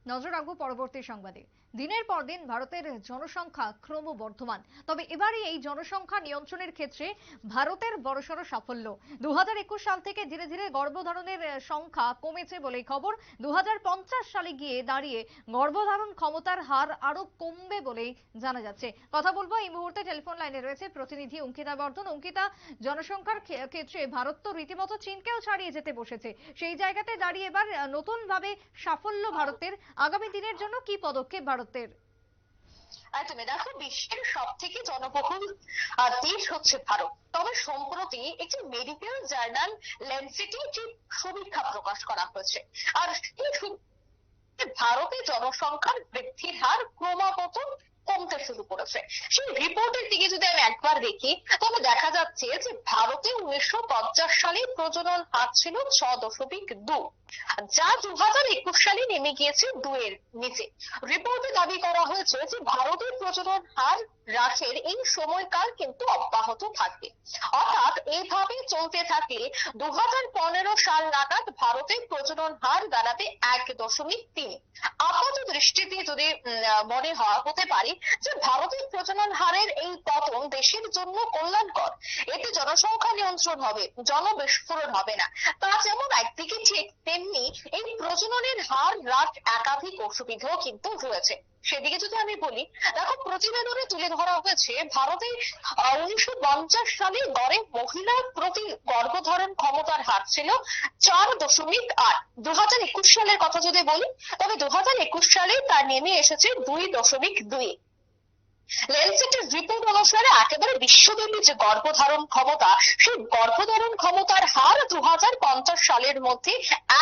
নজর রাখবো পরবর্তী সংবাদে। দিনের পর দিন ভারতের জনসংখ্যা ক্রমবর্ধমান, তবে এবারে এই জনসংখ্যা নিয়ন্ত্রণের ক্ষেত্রে ভারতের বড়সড় সাফল্য। 2021 সাল থেকে ধীরে ধীরে গর্ভধারণের সংখ্যা কমেছে বলেই খবর। 2050 সালে গিয়ে দাঁড়িয়ে গর্ভধারণ ক্ষমতার হার আরো কমবে বলেই জানা যাচ্ছে। কথা বলবো এই মুহূর্তে টেলিফোন লাইনে রয়েছে প্রতিনিধি অঙ্কিতা বর্ধন। অঙ্কিতা, জনসংখ্যার ক্ষেত্রে ভারত তো রীতিমতো চীনকেও ছাড়িয়ে যেতে বসেছে, সেই জায়গাতে দাঁড়িয়ে এবার নতুন ভাবে সাফল্য ভারতের। আগামী দিনের জন্য কি পদক্ষেপ ভারতের? তুমি দেখো, বিশ্বের সব থেকে জনবহুল দেশ হচ্ছে ভারত। তবে সম্প্রতি একটি মেডিকেল জার্নাল ল্যান্সেটে একটি সমীক্ষা প্রকাশ করা হয়েছে। আর ভারতে জনসংখ্যার বৃদ্ধির হার ক্রমাগত কমতে শুরু করেছে। সেই রিপোর্টের দিকে যদি আমি একবার দেখি, তবে দেখা যাচ্ছে যে ভারতে 1950 সালে প্রজনন হার ছিল 6.2, যা 2021 সালে নেমে গিয়েছে 2 এর নিচে। রিপোর্টে দাবি করা হয়েছে যে ভারতের প্রজনন হার হ্রাসের এই সময়কাল কিন্তু অব্যাহত থাকবে। অর্থাৎ এইভাবে চলতে থাকলে 2015 সাল নাগাদ ভারতের প্রজনন হার দাঁড়াবে 1.3। আপাত দৃষ্টিতে যদি মনে হতে পারে যে ভারতের প্রজনন হারের এই পতন দেশের জন্য কল্যাণকর, এতে জনসংখ্যা নিয়ন্ত্রণ হবে, জনবিস্ফোরণ হবে না, তা যেমন একদিকে ঠিক, তেমনি এই প্রজননের হার হ্রাস একাধিক অসুবিধাও কিন্তু রয়েছে। সেদিকে যদি আমি বলি, দেখো, প্রতিবেদনে তুলে ধরা হয়েছে ভারতে 1950 সালে গড়ে মহিলার প্রতি গর্ভধারণ ক্ষমতার হার ছিল 4.8। 2021 সালের কথা যদি বলি, তবে 2021 সালে তা নেমে এসেছে 2.2। ল্যান্সেটের রিপোর্ট অনুসারে একেবারে বিশ্বব্যাপী যে গর্ভধারণ ক্ষমতা, সেই গর্ভধারণ ক্ষমতার হার 2050 সালের মধ্যে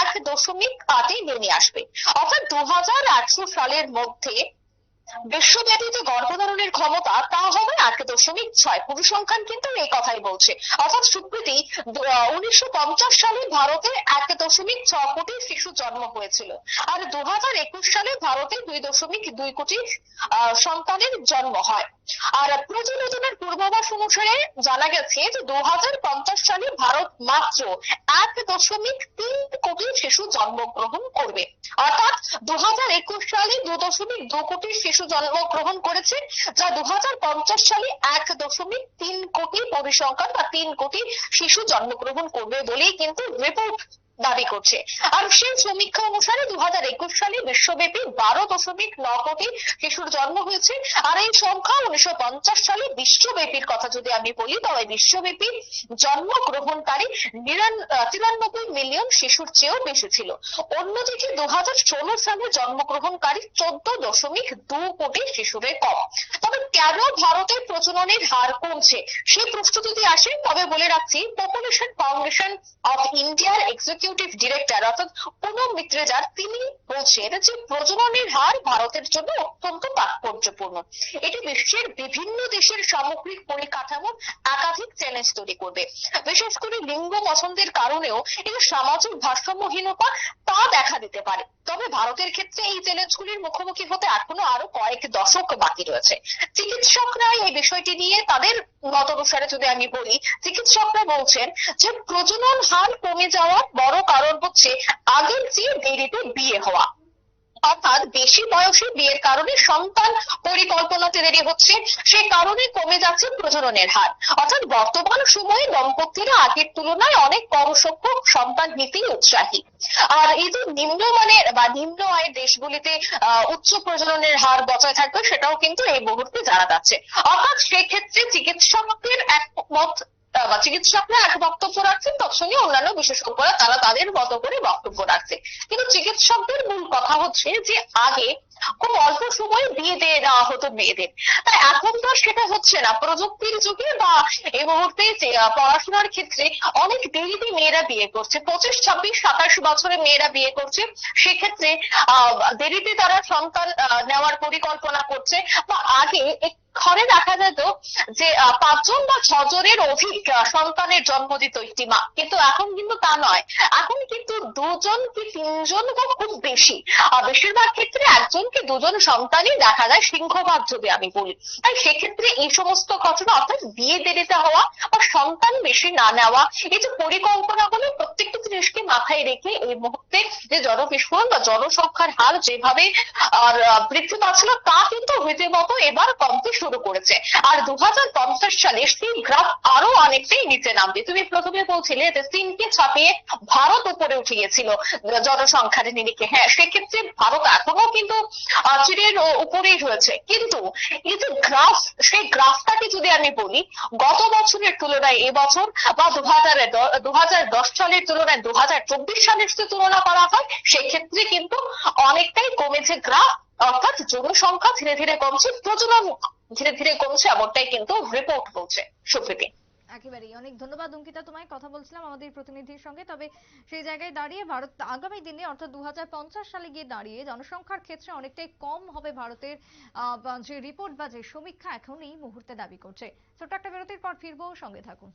1.8 নেমে আসবে। অর্থাৎ 2100 সালের মধ্যে বিশ্বব্যাপী যে গর্ভধারণের ক্ষমতা, তা হবে 1.6। পরিসংখ্যান কিন্তু এই কথাই বলছে। অর্থাৎ সুপ্রীতি, 1950 সালে ভারতে 1.6 কোটি শিশু জন্ম হয়েছিল, আর 2021 সালে ভারতে 2.2 কোটি সন্তানের জন্ম হয়। আর প্রতিবেদনের পূর্বাভাস অনুসারে জানা গেছে যে 2050 সালে ভারত মাত্র 1.3 কোটি শিশু জন্মগ্রহণ করবে। অর্থাৎ 2021 সালে 2.2 কোটি শিশু জন্মগ্রহণ করেছে, যা 2050 সালে 1.3 কোটি পরিসংখ্যান বা 3 কোটি শিশু জন্মগ্রহণ করবে বলেই কিন্তু রিপোর্ট দাবি করছে। আর সেই সমীক্ষা অনুসারে 2021 সালে বিশ্বব্যাপী 12.9 কোটি শিশুর জন্ম হয়েছে। আর এই সংখ্যা 1950 সালে বিশ্বব্যাপীর কথা যদি আমি বলি, তবে বিশ্বব্যাপী জন্মগ্রহণকারী 93 মিলিয়ন শিশুর চেয়েও বেশি ছিল। অন্যদিকে 2016 সালে জন্মগ্রহণকারী 14.2 কোটি শিশুরের কম। তবে কেন ভারতের প্রজননের হার কমছে, সেই প্রশ্ন যদি আসে, তবে বলে রাখছি, পপুলেশন ফাউন্ডেশন অফ ইন্ডিয়ার এক্সিকিউটিভ ডিরেক্টর অর্থাৎ পুনম মিত্রেজার, তিনি বলছেন যে প্রজননের হার ভারতের জন্য অত্যন্ত তাৎপর্যপূর্ণ। এটি বিশ্বের বিভিন্ন দেশের সামগ্রিক পরিকাঠামোর একাধিক চ্যালেঞ্জ তৈরি করবে। বিশেষ করে লিঙ্গ পছন্দের কারণেও এই সামাজিক ভারসাম্যহীনতা তা দেখা দিতে পারে। তবে ভারতের ক্ষেত্রে এই চ্যালেঞ্জগুলির মুখোমুখি হতে এখনো আরো কয়েক দশক বাকি রয়েছে। চিকিৎসকরা এই বিষয়টি নিয়ে তাদের মত অনুসারে যদি আমি বলি, চিকিৎসকরা বলছেন যে প্রজনন হার কমে যাওয়ার বড় কারণ হচ্ছে আগের চেয়ে দেরিতে বিয়ে হওয়া। অর্থাৎ বেশি বয়সে বিয়ের কারণে সন্তান পরিকল্পনাতে দেরি হচ্ছে, সেই কারণে কমে যাচ্ছে প্রজননের হার। অর্থাৎ বর্তমান সময়ে দম্পতিরা আগের তুলনায় অনেক কম সংখ্যক সন্তান নিতেই উৎসাহী। আর এই যে নিম্নমানের বা নিম্ন আয়ের দেশগুলিতে উচ্চ প্রজননের হার বজায় থাকবে, সেটাও কিন্তু এই মুহূর্তে জানা যাচ্ছে। অর্থাৎ সেক্ষেত্রে চিকিৎসকরা এক বক্তব্য রাখছেন, তৎসঙ্গে অন্যান্য বিশেষজ্ঞরা তারা তাদের মতো করে বক্তব্য রাখছে। কিন্তু চিকিৎসকদের মূল কথা হচ্ছে যে আগে খুব অল্প সময়ে বিয়ে দিয়ে দেওয়া হতো মেয়েদের, তাই এখন তো সেটা হচ্ছে না। প্রযুক্তির যুগে বা এই মুহূর্তে পড়াশোনার ক্ষেত্রে অনেক দেরিতে মেয়েরা বিয়ে করছে, 25, 26, 27 বছরে মেয়েরা বিয়ে করছে। সেক্ষেত্রে দেরিতে তারা সন্তান নেওয়ার পরিকল্পনা করছে। বা আগে ঘরে দেখা যেত যে 5 জন বা 6 জনের অধিক সন্তানের জন্ম দিত একটি মা, কিন্তু এখন কিন্তু তা নয়। এখন কিন্তু 2 জন কি 3 জন বা খুব বেশি, বেশিরভাগ ক্ষেত্রে 1 জন কি 2 জন সন্তানই দেখা যায়, সিংহভাগ যদি আমি বলি। তাই সেক্ষেত্রে এই সমস্ত ঘটনা, অর্থাৎ বিয়ে দেরিতে হওয়া বা সন্তান বেশি না নেওয়া, এই যে পরিকল্পনাগুলো প্রত্যেকটা জিনিসকে মাথায় রেখে এই মুহূর্তে যে জনবিস্ফোরণ বা জনসংখ্যার হার যেভাবে বৃদ্ধি পাচ্ছিল তা কিন্তু রীতিমতো এবার কমতে শুরু করেছে। আর 2050 সালে সেই গ্রাফ আরো অনেকটাই নিচে নামবে। তুমি প্রথমে বলছিলে যে চীনকে ছাপিয়ে ভারত উপরে উঠে গিয়েছিল জনসংখ্যার নিরিখে। হ্যাঁ, সেক্ষেত্রে ভারত এখনো কিন্তু চীনের উপরেই রয়েছে, কিন্তু এই যে গ্রাফ, সেই গ্রাফটাকে যদি আমি বলি গত বছরের তুলনায় এবছর বা 2010 সালের তুলনায় 2024 সালের সাথে তুলনা করা হয়, সেক্ষেত্রে কিন্তু অনেকটাই কমেছে গ্রাফ। অর্থাৎ জনসংখ্যা ধীরে ধীরে কমছে, প্রজনন ধীরে ধীরে কমছে, এমনটাই কিন্তু রিপোর্ট বলছে। সুপ্রীতি। একেবারেই অনেক ধন্যবাদ অঙ্কিতা, তোমায় কথা বলছিলাম আমাদের প্রতিনিধির সঙ্গে। তবে সেই জায়গায় দাঁড়িয়ে ভারত আগামী দিনে অর্থাৎ 2050 সালে গিয়ে দাঁড়িয়ে জনসংখ্যার ক্ষেত্রে অনেকটাই কম হবে ভারতের যে রিপোর্ট বা যে সমীক্ষা এখন এই মুহূর্তে দাবি করছে। ছোট্ট একটা বিরতির পর ফিরবো, সঙ্গে থাকুন।